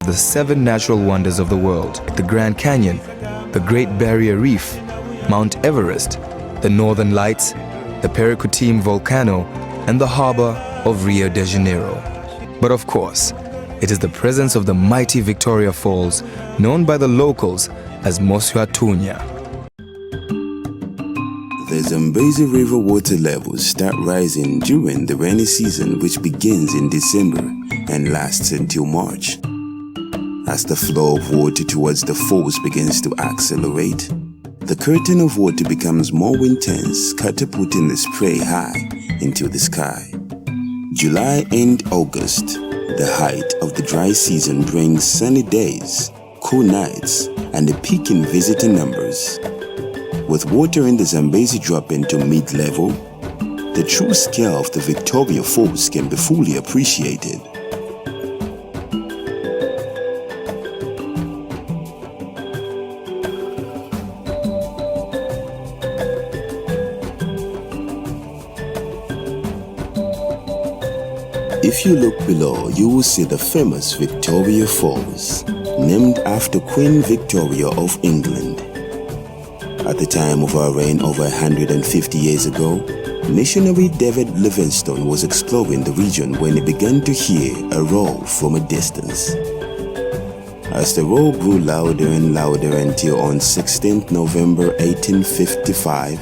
the 7 natural wonders of the world: the Grand Canyon, the Great Barrier Reef, Mount Everest, the Northern Lights, the Pericutime volcano, and the harbor of Rio de Janeiro. But of course, it is the presence of the mighty Victoria Falls, known by the locals as Mosuatunya. The Zambezi River water levels start rising during the rainy season, which begins in December and lasts until March. As the flow of water towards the falls begins to accelerate, the curtain of water becomes more intense, catapulting the spray high into the sky. July and August, the height of the dry season, brings sunny days, cool nights, and a peak in visitor numbers. With water in the Zambezi dropping to mid-level, the true scale of the Victoria Falls can be fully appreciated. If you look below, you will see the famous Victoria Falls, named after Queen Victoria of England. At the time of our reign over 150 years ago, missionary David Livingstone was exploring the region when he began to hear a roar from a distance. As the roar grew louder and louder until on 16th November 1855,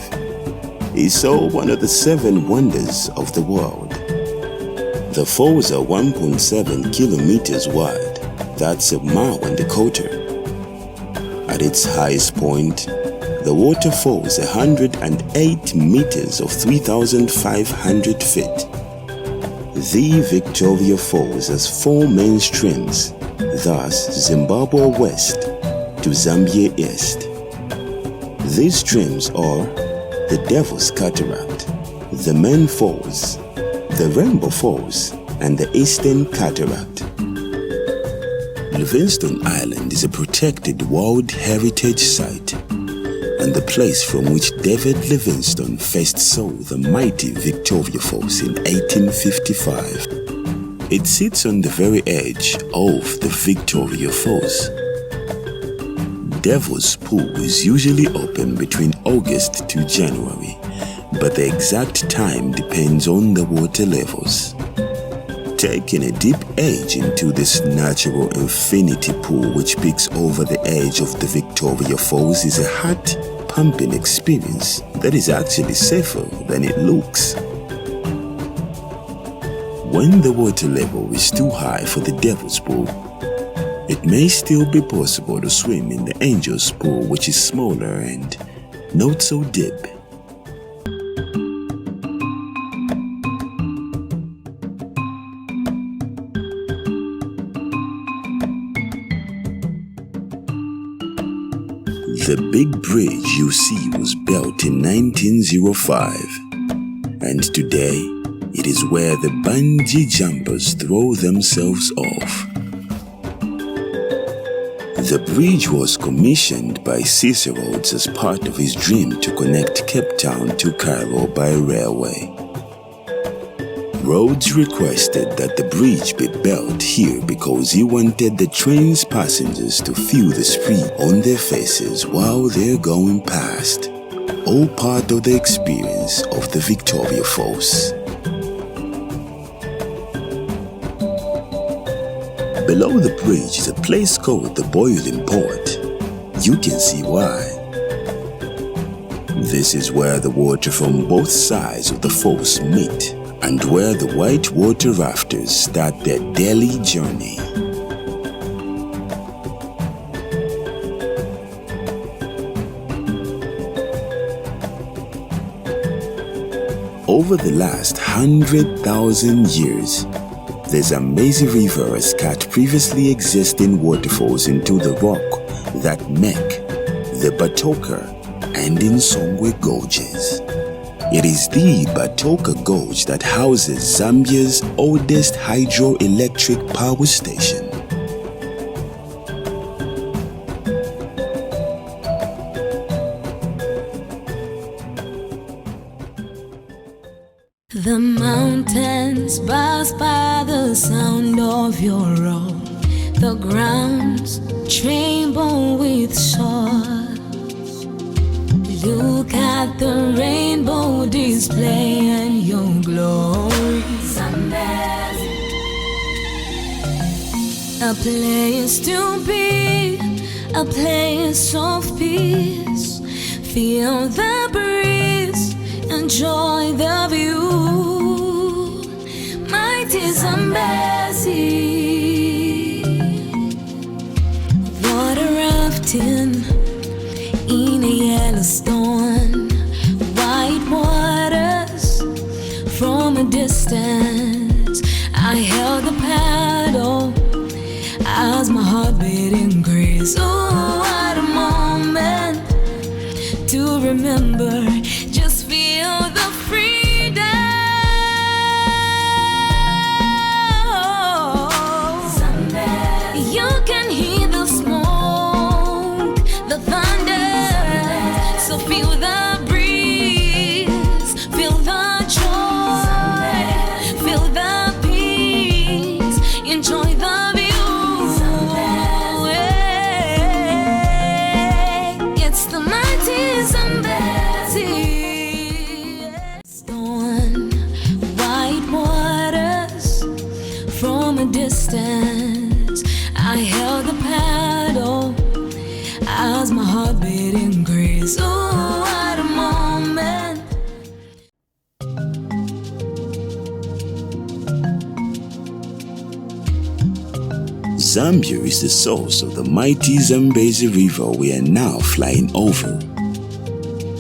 he saw one of the 7 wonders of the world. The falls are 1.7 kilometers wide, that's a mile and a quarter. At its highest point, the water falls 108 meters of 3,500 feet. The Victoria Falls has 4 main streams, thus Zimbabwe west to Zambia east. These streams are the Devil's Cataract, the Main Falls, the Rainbow Falls, and the Eastern Cataract. Livingstone Island is a protected World Heritage Site and the place from which David Livingstone first saw the mighty Victoria Falls in 1855. It sits on the very edge of the Victoria Falls. Devil's Pool is usually open between August to January, but the exact time depends on the water levels. Taking a deep edge into this natural infinity pool which peeks over the edge of the Victoria Falls is a heart-pumping experience that is actually safer than it looks. When the water level is too high for the Devil's Pool, it may still be possible to swim in the Angel's Pool, which is smaller and not so deep. The big bridge you see was built in 1905, and today it is where the bungee jumpers throw themselves off. The bridge was commissioned by Cicero as part of his dream to connect Cape Town to Cairo by railway. Rhodes requested that the bridge be built here because he wanted the train's passengers to feel the spray on their faces while they're going past, all part of the experience of the Victoria Falls. Below the bridge is a place called the Boiling Pot. You can see why. This is where the water from both sides of the falls meet, and where the white water rafters start their daily journey. Over the last 100,000 years, the Zambezi River has cut previously existing waterfalls into the rock that make the Batoka and Insongwe Gorges. It is the Batoka Gorge that houses Zambia's oldest hydroelectric power station. The mountains bows by the sound of your roar. the ground's tremble with swords. Look at the rainbow displaying your glory. A place to be, a place of peace. Feel the breeze, enjoy the view. Mighty Zambezi, water rafting in a Yellowstone, white waters from a distance. I held the paddle as my heart beat increased. Oh, what a moment to remember. Just feel the freedom. You can hear the smoke, the thunder. So feel the breeze, feel the joy, feel the peace, enjoy the view. It's the mighty Zambezi. Stone, white waters from a distance. I held the paddle as my heart beat increased. Oh, what a moment. Zambia is the source of the mighty Zambezi River we are now flying over.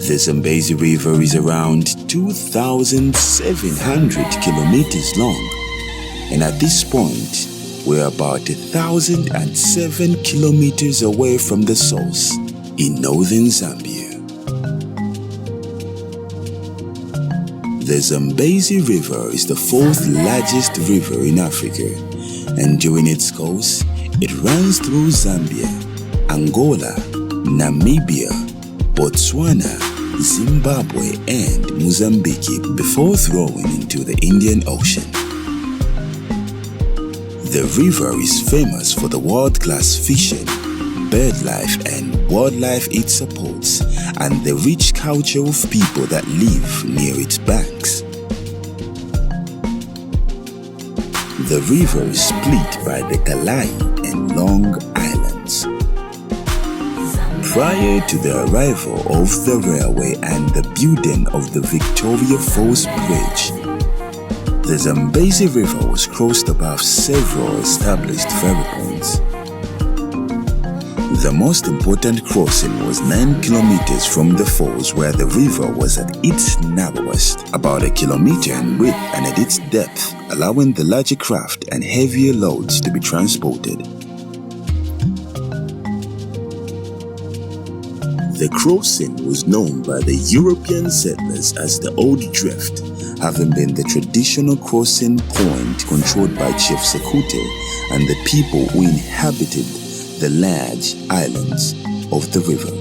The Zambezi River is around 2,700 kilometers long, and at this point, we're about 1,007 kilometers away from the source in northern Zambia. The Zambezi River is the fourth largest river in Africa, and during its course, it runs through Zambia, Angola, Namibia, Botswana, Zimbabwe, and Mozambique before flowing into the Indian Ocean. The river is famous for the world-class fishing, bird life, and wildlife it supports, and the rich culture of people that live near its banks. The river is split by the Kalai and Long Islands. Prior to the arrival of the railway and the building of the Victoria Falls Bridge, the Zambezi River was crossed above several established ferry points. The most important crossing was 9 kilometers from the falls, where the river was at its narrowest, about 1 kilometer in width and at its depth, allowing the larger craft and heavier loads to be transported. The crossing was known by the European settlers as the Old Drift, having been the traditional crossing point controlled by Chief Sekute and the people who inhabited the large islands of the river.